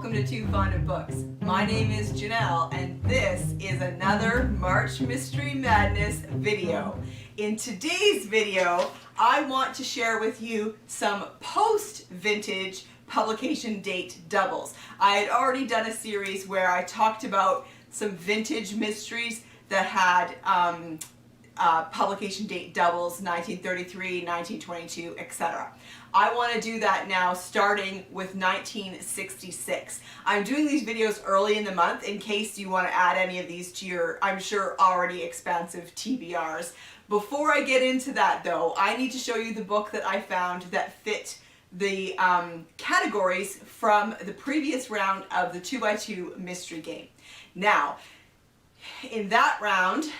welcome to Too Fond of Books. My name is Janelle and this is another March Mystery Madness video. In today's video, I want to share with you some post-vintage publication date doubles. I had already done a series where I talked about some vintage mysteries that had publication date doubles, 1933, 1922, etc. I want to do that now starting with 1966. I'm doing these videos early in the month in case you want to add any of these to your, I'm sure, already expansive TBRs. Before I get into that though, I need to show you the book that I found that fit the categories from the previous round of the 2x2 mystery game. Now, in that round,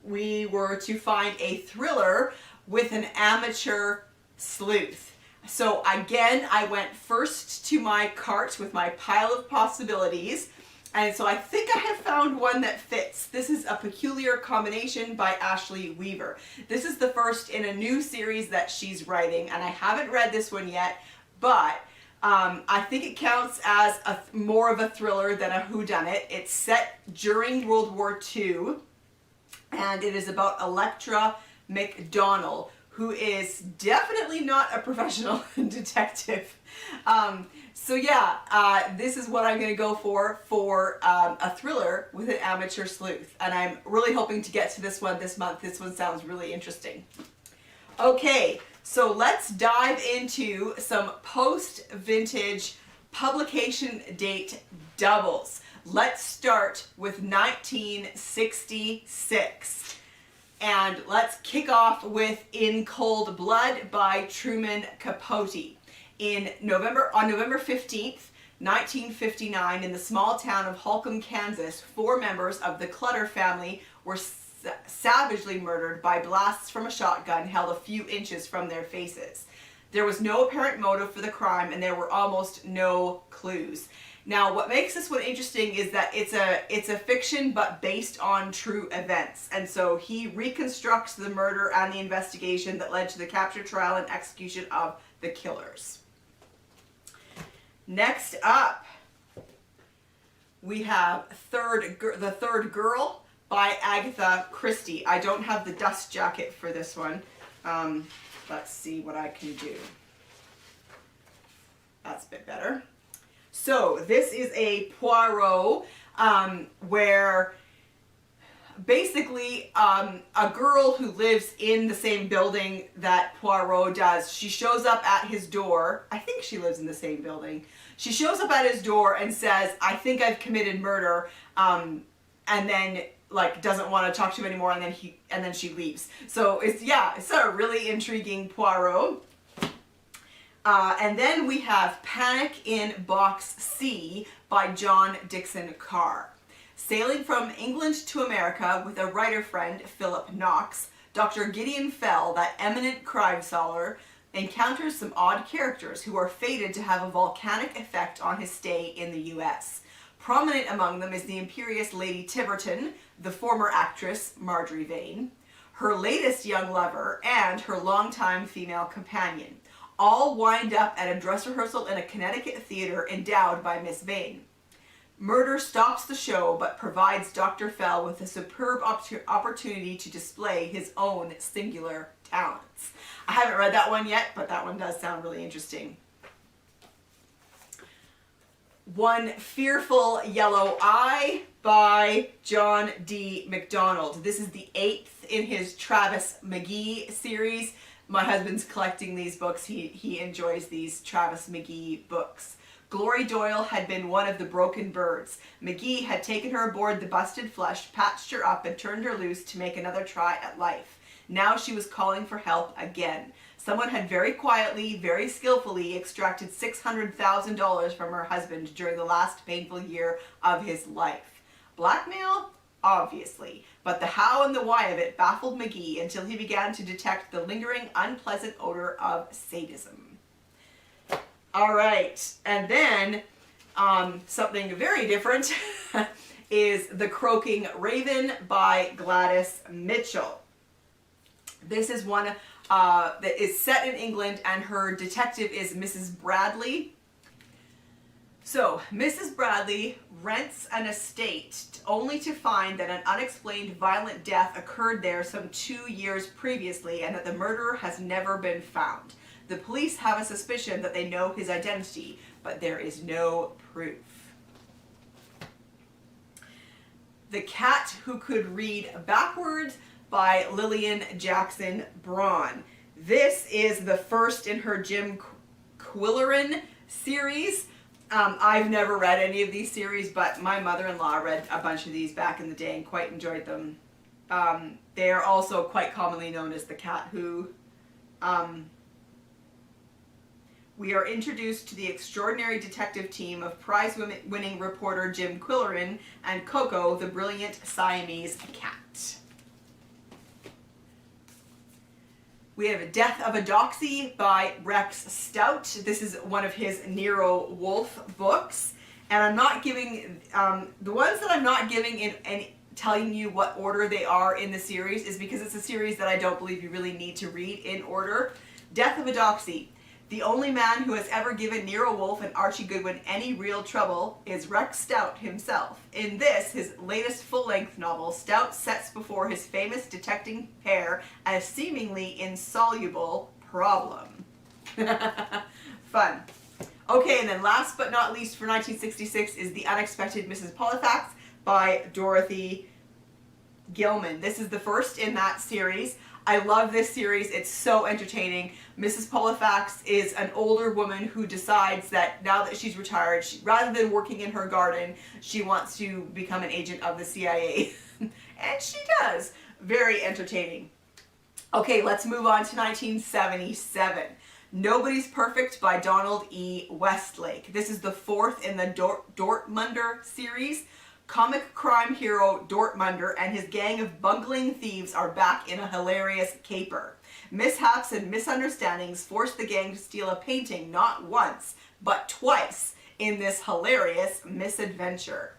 we were to find a thriller with an amateur sleuth. So again, I went first to my cart with my pile of possibilities, and so I think I have found one that fits. This is A Peculiar Combination by Ashley Weaver. This is the first in a new series that she's writing, and I haven't read this one yet, but I think it counts as more of a thriller than a whodunit. It's set during World War II, and it is about Electra MacDonald, who is definitely not a professional detective. So yeah, this is what I'm going to go for a thriller with an amateur sleuth. And I'm really hoping to get to this one this month. This one sounds really interesting. Okay, so let's dive into some post-vintage publication date doubles. Let's start with 1966. And let's kick off with In Cold Blood by Truman Capote. On November 15th, 1959, in the small town of Holcomb, Kansas, 4 members of the Clutter family were savagely murdered by blasts from a shotgun held a few inches from their faces. There was no apparent motive for the crime, and there were almost no clues. Now, what makes this one interesting is that it's a fiction but based on true events. And so he reconstructs the murder and the investigation that led to the capture, trial, and execution of the killers. Next up, we have The Third Girl by Agatha Christie. I don't have the dust jacket for this one. Let's see what I can do. That's a bit better. So this is a Poirot where basically a girl who lives in the same building that Poirot does, she shows up at his door. I think she lives in the same building. She shows up at his door and says, "I think I've committed murder," and then like doesn't want to talk to him anymore, and then she leaves. So it's a really intriguing Poirot. And then we have Panic in Box C by John Dickson Carr. Sailing from England to America with a writer friend, Philip Knox, Dr. Gideon Fell, that eminent crime solver, encounters some odd characters who are fated to have a volcanic effect on his stay in the U.S. Prominent among them is the imperious Lady Tiverton, the former actress Marjorie Vane, her latest young lover, and her longtime female companion. All wind up at a dress rehearsal in a Connecticut theater endowed by Miss Vane. Murder stops the show but provides Dr. Fell with a superb opportunity to display his own singular talents. I haven't read that one yet, but that one does sound really interesting. One Fearful Yellow Eye by John D. MacDonald. This is the 8th in his Travis McGee series. My husband's collecting these books. He enjoys these Travis McGee books. Glory Doyle had been one of the broken birds. McGee had taken her aboard the Busted Flush, patched her up, and turned her loose to make another try at life. Now she was calling for help again. Someone had very quietly, very skillfully extracted $600,000 from her husband during the last painful year of his life. Blackmail? Obviously. But the how and the why of it baffled McGee until he began to detect the lingering, unpleasant odor of sadism. All right, and then something very different is The Croaking Raven by Gladys Mitchell. This is one that is set in England, and her detective is Mrs. Bradley. So, Mrs. Bradley rents an estate only to find that an unexplained violent death occurred there some 2 years previously and that the murderer has never been found. The police have a suspicion that they know his identity, but there is no proof. The Cat Who Could Read Backwards by Lillian Jackson Braun. This is the first in her Jim Quillerin series. I've never read any of these series, but my mother-in-law read a bunch of these back in the day and quite enjoyed them. They are also quite commonly known as the Cat Who. We are introduced to the extraordinary detective team of prize-winning reporter Jim Quillerin and Coco, the brilliant Siamese cat. We have Death of a Doxy by Rex Stout. This is one of his Nero Wolfe books. And I'm not giving, the ones that I'm not giving in and telling you what order they are in the series is because it's a series that I don't believe you really need to read in order. Death of a Doxy. The only man who has ever given Nero Wolfe and Archie Goodwin any real trouble is Rex Stout himself. In this, his latest full-length novel, Stout sets before his famous detecting pair a seemingly insoluble problem. Fun. Okay, and then last but not least for 1966 is The Unexpected Mrs. Polifax by Dorothy Gilman. This is the first in that series. I love this series. It's so entertaining. Mrs. Polifax is an older woman who decides that now that she's retired, rather than working in her garden, she wants to become an agent of the CIA. And she does. Very entertaining. Okay, let's move on to 1977. Nobody's Perfect by Donald E. Westlake. This is the fourth in the Dortmunder series. Comic crime hero Dortmunder and his gang of bungling thieves are back in a hilarious caper. Mishaps and misunderstandings force the gang to steal a painting not once, but twice in this hilarious misadventure.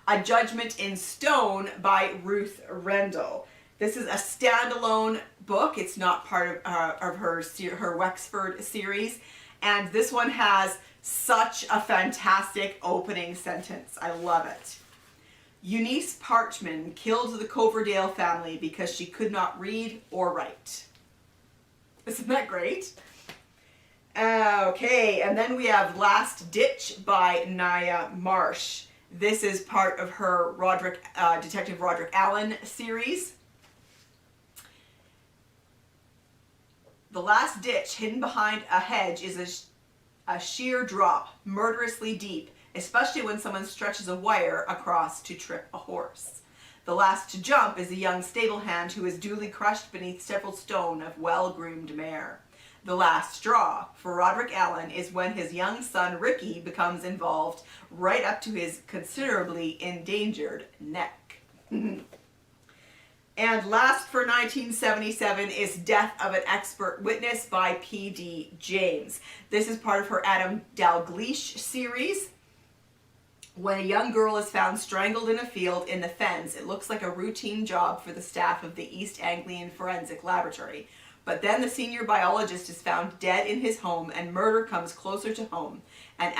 A Judgement in Stone by Ruth Rendell. This is a standalone book. It's not part of her Wexford series. And this one has such a fantastic opening sentence. I love it. Eunice Parchman killed the Coverdale family because she could not read or write. Isn't that great? Okay, and then we have Last Ditch by Ngaio Marsh. This is part of her Detective Roderick Allen series. The last ditch hidden behind a hedge is a sheer drop, murderously deep, especially when someone stretches a wire across to trip a horse. The last to jump is a young stable hand who is duly crushed beneath several stone of well-groomed mare. The last straw for Roderick Allen is when his young son Ricky becomes involved right up to his considerably endangered neck. And last for 1977 is Death of an Expert Witness by P.D. James. This is part of her Adam Dalgleish series. When a young girl is found strangled in a field in the fens, it looks like a routine job for the staff of the East Anglian Forensic Laboratory. But then the senior biologist is found dead in his home and murder comes closer to home. And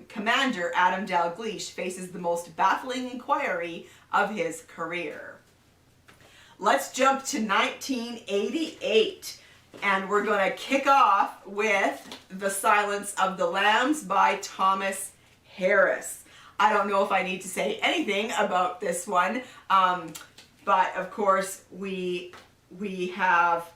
Commander Adam Dalgleish faces the most baffling inquiry of his career. Let's jump to 1988, and we're going to kick off with The Silence of the Lambs by Thomas Harris. I don't know if I need to say anything about this one, but of course we have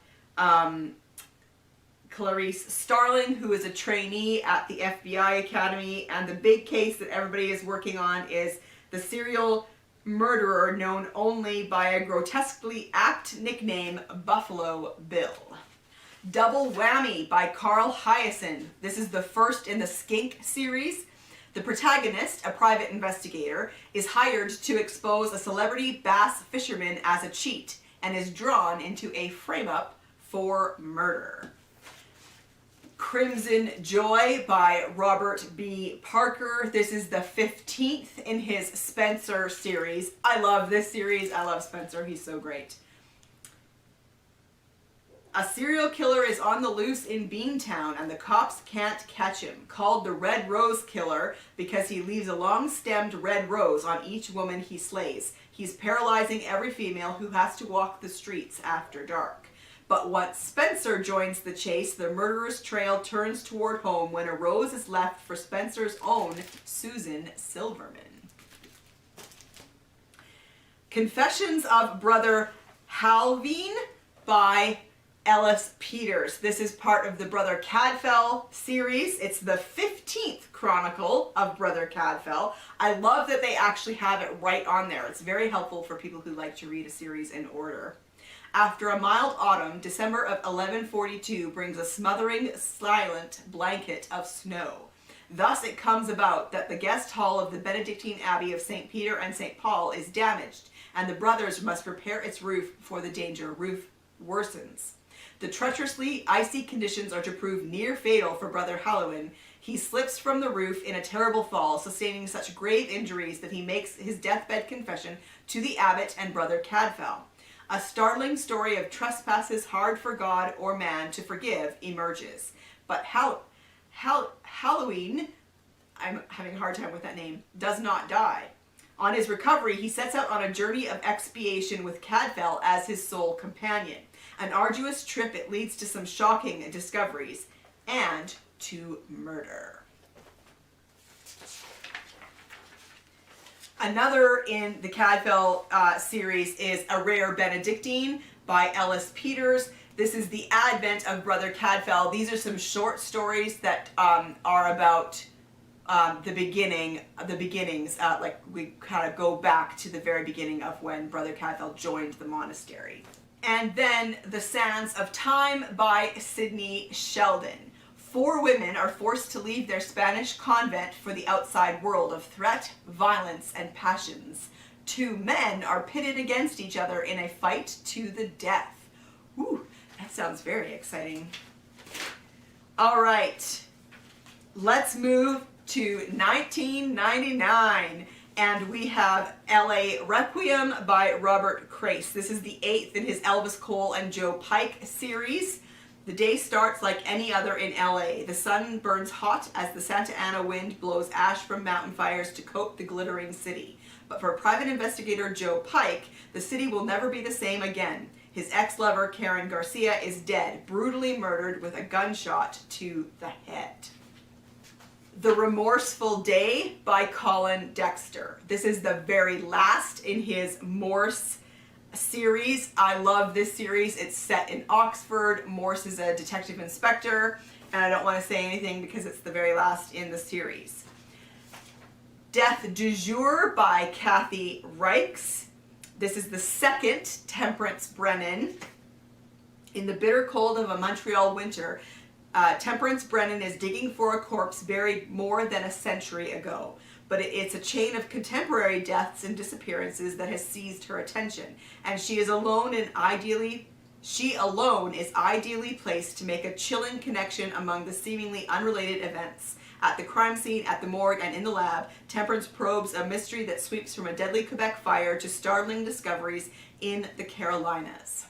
Clarice Starling, who is a trainee at the FBI Academy, and the big case that everybody is working on is the serial murderer known only by a grotesquely apt nickname, Buffalo Bill. Double Whammy by Hiaason. This is the first in the Skink series. The protagonist, a private investigator, is hired to expose a celebrity bass fisherman as a cheat and is drawn into a frame-up for murder. Crimson Joy by Robert B. Parker. This is the 15th in his Spencer series. I love this series. I love Spencer. He's so great. A serial killer is on the loose in Beantown and the cops can't catch him. Called the Red Rose Killer because he leaves a long-stemmed red rose on each woman he slays. He's paralyzing every female who has to walk the streets after dark. But once Spencer joins the chase, the murderous trail turns toward home when a rose is left for Spencer's own Susan Silverman. Confessions of Brother Halvien by Ellis Peters. This is part of the Brother Cadfael series. It's the 15th chronicle of Brother Cadfael. I love that they actually have it right on there. It's very helpful for people who like to read a series in order. After a mild autumn, December of 1142 brings a smothering, silent blanket of snow. Thus it comes about that the guest hall of the Benedictine Abbey of St. Peter and St. Paul is damaged, and the brothers must repair its roof before the danger roof worsens. The treacherously icy conditions are to prove near fatal for Brother Halvien. He slips from the roof in a terrible fall, sustaining such grave injuries that he makes his deathbed confession to the abbot and Brother Cadfael. A startling story of trespasses hard for God or man to forgive emerges. But Halvien, I'm having a hard time with that name, does not die. On his recovery, he sets out on a journey of expiation with Cadfael as his sole companion. An arduous trip, it leads to some shocking discoveries and to murder. Another in the Cadfael series is A Rare Benedictine by Ellis Peters. This is the advent of Brother Cadfael. These are some short stories that are about the beginnings, like we kind of go back to the very beginning of when Brother Cadfael joined the monastery. And then The Sands of Time by Sidney Sheldon. 4 women are forced to leave their Spanish convent for the outside world of threat, violence, and passions. 2 men are pitted against each other in a fight to the death. Ooh, that sounds very exciting. All right, let's move to 1999. And we have L.A. Requiem by Robert Crais. This is the 8th in his Elvis Cole and Joe Pike series. The day starts like any other in L.A. The sun burns hot as the Santa Ana wind blows ash from mountain fires to coat the glittering city. But for private investigator Joe Pike, the city will never be the same again. His ex-lover, Karen Garcia, is dead, brutally murdered with a gunshot to the head. The Remorseful Day by Colin Dexter. This is the very last in his Morse series. I love this series. It's set in Oxford. Morse is a detective inspector, and I don't want to say anything because it's the very last in the series. Death du Jour by Kathy Reichs. This is the 2nd Temperance Brennan. In the bitter cold of a Montreal winter, Temperance Brennan is digging for a corpse buried more than a century ago. But it's a chain of contemporary deaths and disappearances that has seized her attention, and she alone is ideally placed to make a chilling connection among the seemingly unrelated events. At the crime scene, at the morgue, and in the lab, Temperance probes a mystery that sweeps from a deadly Quebec fire to startling discoveries in the Carolinas.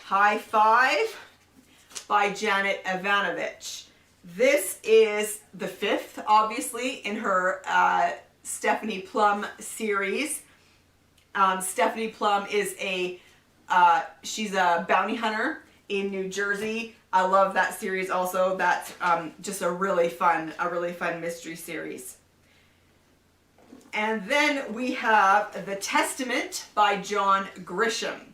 High Five by Janet Ivanovich. This is the 5th, obviously, in her Stephanie Plum series. Stephanie Plum is she's a bounty hunter in New Jersey. I love that series also. That's just a really fun mystery series. And then we have The Testament by John Grisham.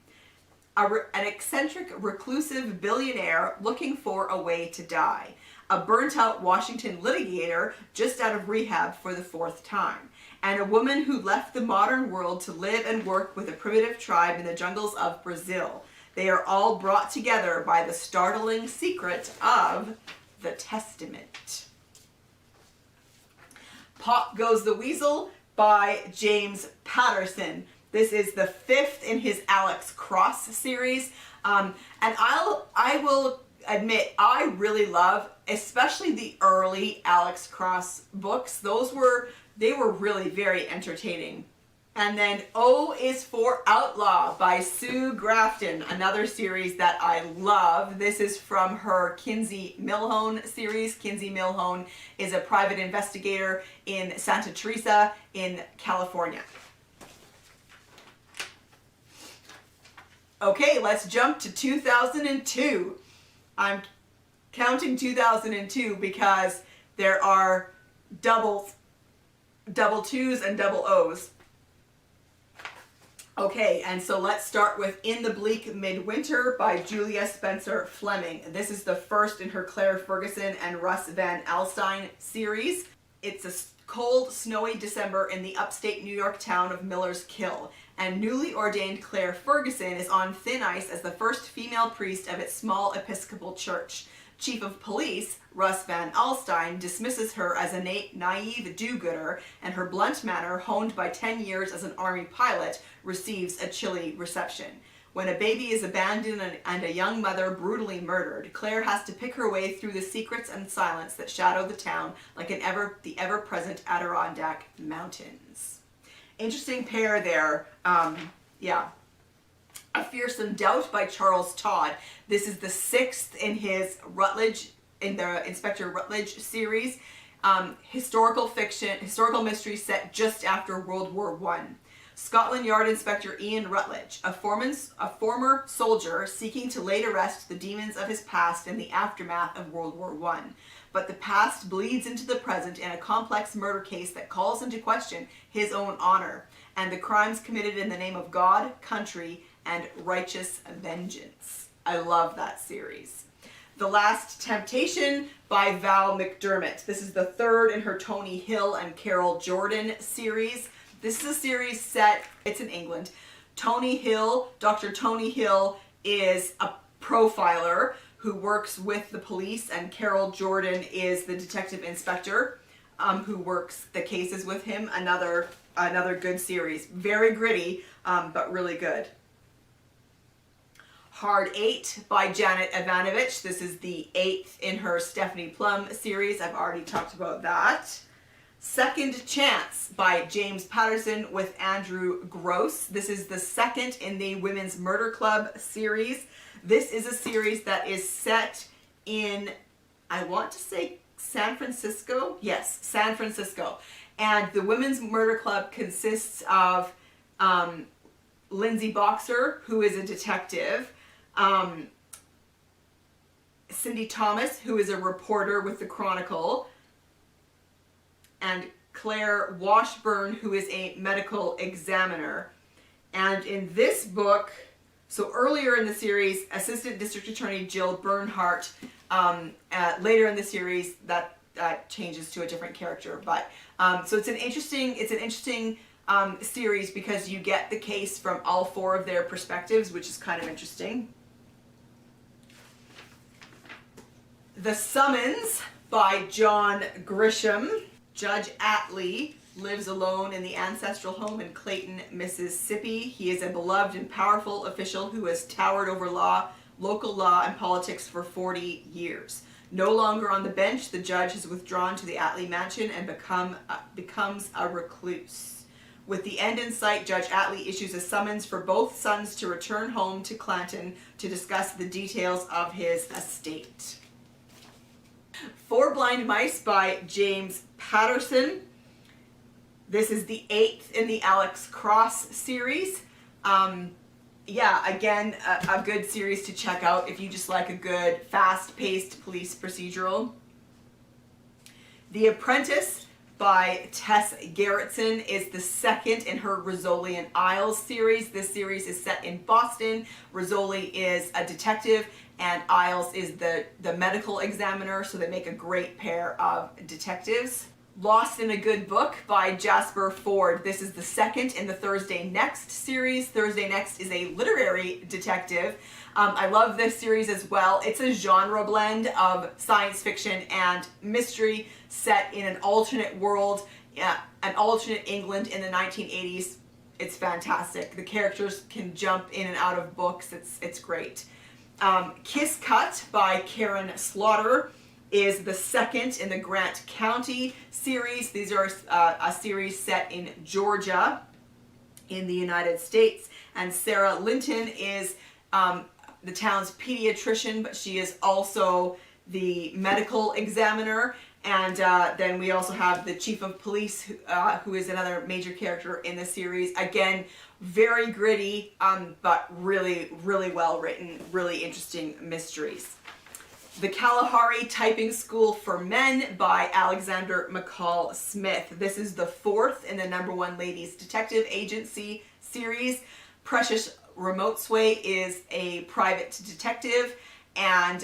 An eccentric, reclusive billionaire looking for a way to die. A burnt-out Washington litigator just out of rehab for the 4th time. And a woman who left the modern world to live and work with a primitive tribe in the jungles of Brazil. They are all brought together by the startling secret of the Testament. Pop Goes the Weasel by James Patterson. This is the 5th in his Alex Cross series. And I will admit, I really love, especially the early Alex Cross books. They were really very entertaining. And then O is for Outlaw by Sue Grafton, another series that I love. This is from her Kinsey Milhone series. Kinsey Milhone is a private investigator in Santa Teresa in California. Okay, let's jump to 2002. I'm counting 2002 because there are double twos and double O's. Okay, and so let's start with In the Bleak Midwinter by Julia Spencer Fleming. This is the first in her Claire Ferguson and Russ Van Alstyne series. It's a cold, snowy December in the upstate New York town of Miller's Kill, and newly ordained Claire Ferguson is on thin ice as the first female priest of its small Episcopal church. Chief of Police, Russ Van Alstyne, dismisses her as a naive do-gooder, and her blunt manner, honed by 10 years as an army pilot, receives a chilly reception. When a baby is abandoned and a young mother brutally murdered, Claire has to pick her way through the secrets and silence that shadow the town like the ever-present Adirondack Mountains. Interesting pair there. Yeah. A Fearsome Doubt by Charles Todd. This is the 6th in his Rutledge, in the Inspector Rutledge series. Historical mystery set just after World War I. Scotland Yard Inspector Ian Rutledge, a former soldier seeking to lay to rest the demons of his past in the aftermath of World War I. But the past bleeds into the present in a complex murder case that calls into question his own honor and the crimes committed in the name of God, country, and righteous vengeance. I love that series. The Last Temptation by Val McDermott. This is the 3rd in her Tony Hill and Carol Jordan series. This is a series set, it's in England. Dr. Tony Hill is a profiler who works with the police, and Carol Jordan is the detective inspector who works the cases with him. Another good series. Very gritty, but really good. Hard 8 by Janet Ivanovich. This is the 8th in her Stephanie Plum series. I've already talked about that. Second Chance by James Patterson with Andrew Gross. This is the 2nd in the Women's Murder Club series. This is a series that is set in, I want to say San Francisco? Yes, San Francisco. And the Women's Murder Club consists of Lindsay Boxer, who is a detective, Cindy Thomas, who is a reporter with the Chronicle, and Claire Washburn, who is a medical examiner. And in this book, so earlier in the series, Assistant District Attorney Jill Bernhardt. Later in the series, that changes to a different character. But so it's an interesting series because you get the case from all 4 of their perspectives, which is kind of interesting. The Summons by John Grisham. Judge Atlee lives alone in the ancestral home in Clayton, Mississippi. He is a beloved and powerful official who has towered over local law and politics for 40 years. No longer on the bench, the judge has withdrawn to the Atlee mansion and becomes a recluse. With the end in sight, Judge Atlee issues a summons for both sons to return home to Clanton to discuss the details of his estate. Four Blind Mice by James Patterson. This is the 8th in the Alex Cross series. Yeah, again, a good series to check out if you just like a good, fast-paced police procedural. The Apprentice by Tess Gerritsen is the 2nd in her Rizzoli and Isles series. This series is set in Boston. Rizzoli is a detective and Isles is the medical examiner, so they make a great pair of detectives. Lost in a Good Book by Jasper Ford. This is the 2nd in the Thursday Next series. Thursday Next is a literary detective. I love this series as well. It's a genre blend of science fiction and mystery set in an alternate world, an alternate England in the 1980s. It's fantastic. The characters can jump in and out of books. It's great. Kiss Cut by Karen Slaughter is the 2nd in the Grant County series. These are a series set in Georgia. in the United States. And Sarah Linton is the town's pediatrician, but she is also the medical examiner. And then we also have the chief of police, who is another major character in the series. Again, very gritty, but really, really well written, really interesting mysteries. The Kalahari Typing School for Men by Alexander McCall Smith. This is the 4th in the #1 Ladies Detective Agency series. Precious Remotsway is a private detective, and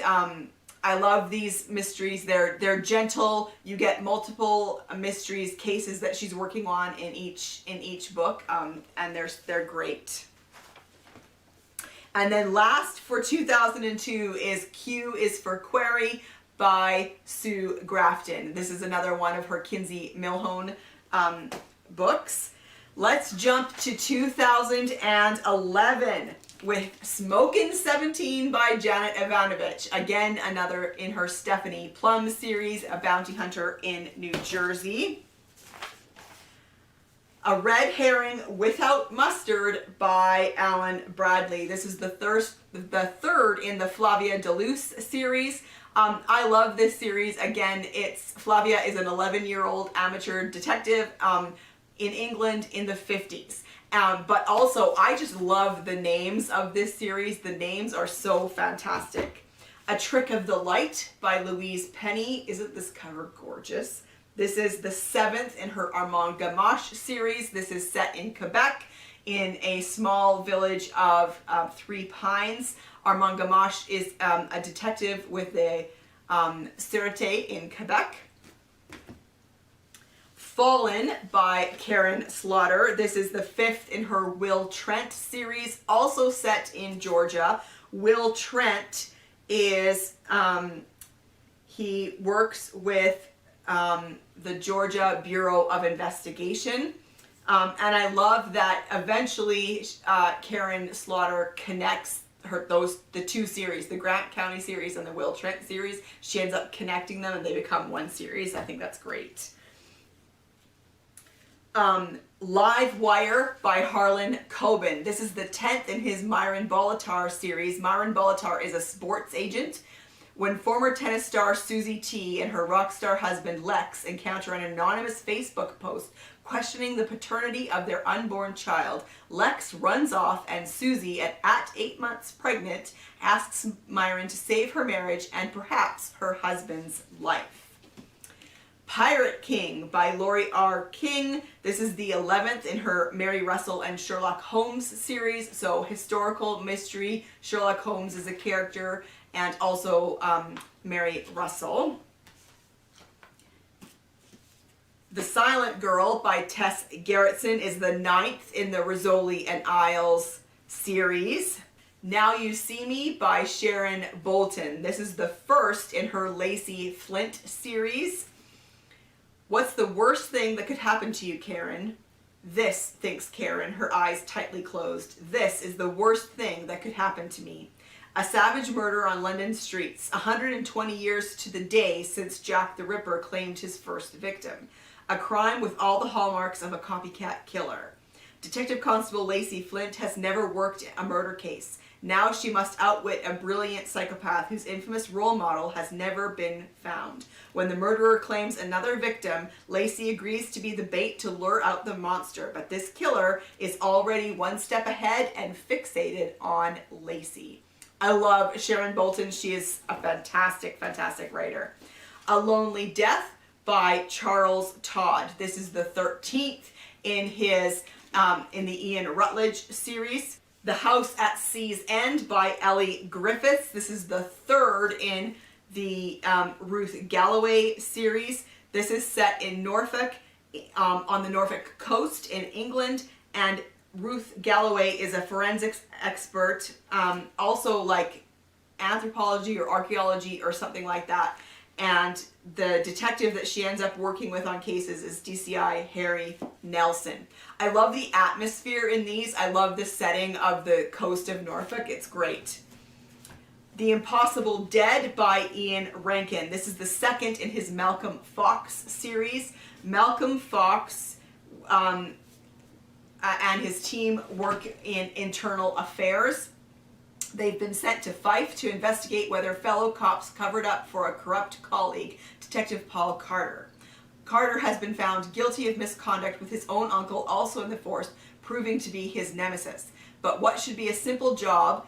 I love these mysteries. They're gentle. You get multiple mysteries, cases that she's working on in each book, and they're great. And then last for 2002 is Q is for Query by Sue Grafton. This is another one of her Kinsey Milhone books. Let's jump to 2011 with Smokin' 17 by Janet Ivanovich. Again, another in her Stephanie Plum series, a bounty hunter in New Jersey. A Red Herring Without Mustard by Alan Bradley. This is the third in the Flavia de Luce series. I love this series. Again, Flavia is an 11-year-old amateur detective in England in the 50s. But also, I just love the names of this series. The names are so fantastic. A Trick of the Light by Louise Penny. Isn't this cover gorgeous? This is the 7th in her Armand Gamache series. This is set in Quebec in a small village of Three Pines. Armand Gamache is a detective with the Sûreté in Quebec. Fallen by Karen Slaughter. This is the 5th in her Will Trent series, also set in Georgia. Will Trent is, he works with the Georgia Bureau of Investigation. And I love that eventually Karen Slaughter connects the two series, the Grant County series and the Will Trent series. She ends up connecting them and they become one series. I think that's great. Live Wire by Harlan Coben. This is the 10th in his Myron Bolitar series. Myron Bolitar is a sports agent. When former tennis star Susie T and her rock star husband Lex encounter an anonymous Facebook post questioning the paternity of their unborn child, Lex runs off and Susie, at 8 months pregnant, asks Myron to save her marriage and perhaps her husband's life. Pirate King by Laurie R. King. This is the 11th in her Mary Russell and Sherlock Holmes series. So historical mystery. Sherlock Holmes is a character, and also Mary Russell. The Silent Girl by Tess Gerritsen is the 9th in the Rizzoli and Isles series. Now You See Me by Sharon Bolton. This is the 1st in her Lacey Flint series. What's the worst thing that could happen to you, Karen? This, thinks Karen, her eyes tightly closed. This is the worst thing that could happen to me. A savage murder on London streets, 120 years to the day since Jack the Ripper claimed his first victim. A crime with all the hallmarks of a copycat killer. Detective Constable Lacey Flint has never worked a murder case. Now she must outwit a brilliant psychopath whose infamous role model has never been found. When the murderer claims another victim, Lacey agrees to be the bait to lure out the monster, but this killer is already one step ahead and fixated on Lacey. I love Sharon Bolton. She is a fantastic, fantastic writer. A Lonely Death by Charles Todd. This is the 13th in his in the Ian Rutledge series. The House at Sea's End by Ellie Griffiths. This is the 3rd in the Ruth Galloway series. This is set in Norfolk, on the Norfolk coast in England, and Ruth Galloway is a forensics expert, also like anthropology or archaeology or something like that. And the detective that she ends up working with on cases is DCI Harry Nelson. I love the atmosphere in these. I love the setting of the coast of Norfolk. It's great. The Impossible Dead by Ian Rankin. This is the 2nd in his Malcolm Fox series. Malcolm Fox and his team work in internal affairs. They've been sent to Fife to investigate whether fellow cops covered up for a corrupt colleague, Detective Paul Carter. Carter has been found guilty of misconduct with his own uncle also in the force, proving to be his nemesis. But what should be a simple job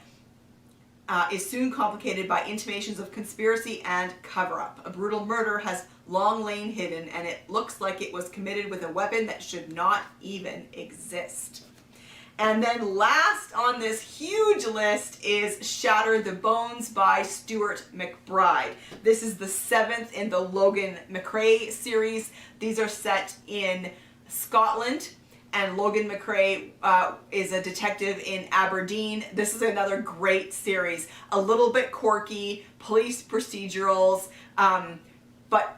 is soon complicated by intimations of conspiracy and cover-up. A brutal murder has long lain hidden, and it looks like it was committed with a weapon that should not even exist. And then last on this huge list is Shatter the Bones by Stuart McBride. This is the 7th in the Logan McCrae series. These are set in Scotland, and Logan McCrae is a detective in Aberdeen. This is another great series. A little bit quirky, police procedurals,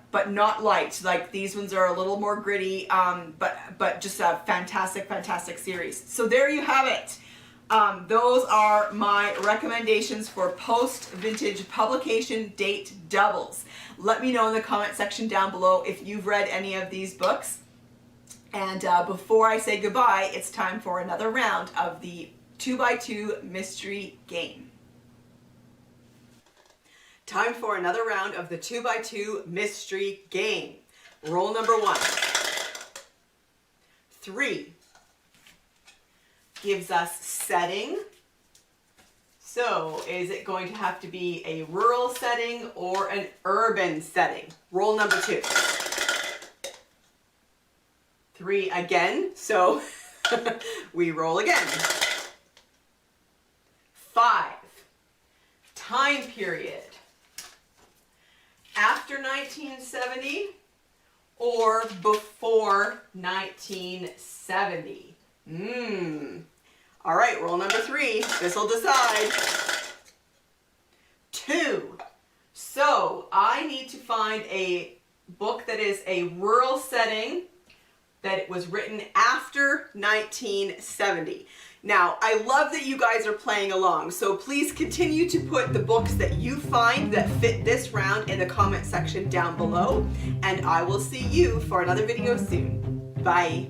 but not light. Like, these ones are a little more gritty, but just a fantastic series. So there you have it. Those are my recommendations for post-vintage publication date doubles. Let me know in the comment section down below if you've read any of these books. And before I say goodbye, it's time for another round of the 2x2 mystery game. Time for another round of the 2x2 mystery game. Roll number 1. 3 gives us setting. So is it going to have to be a rural setting or an urban setting? Roll number 2. 3 again, so we roll again. 5. Time period. After 1970 or before 1970? All right, roll number 3. This will decide. 2. So I need to find a book that is a rural setting that it was written after 1970. Now, I love that you guys are playing along, so please continue to put the books that you find that fit this round in the comment section down below, and I will see you for another video soon. Bye.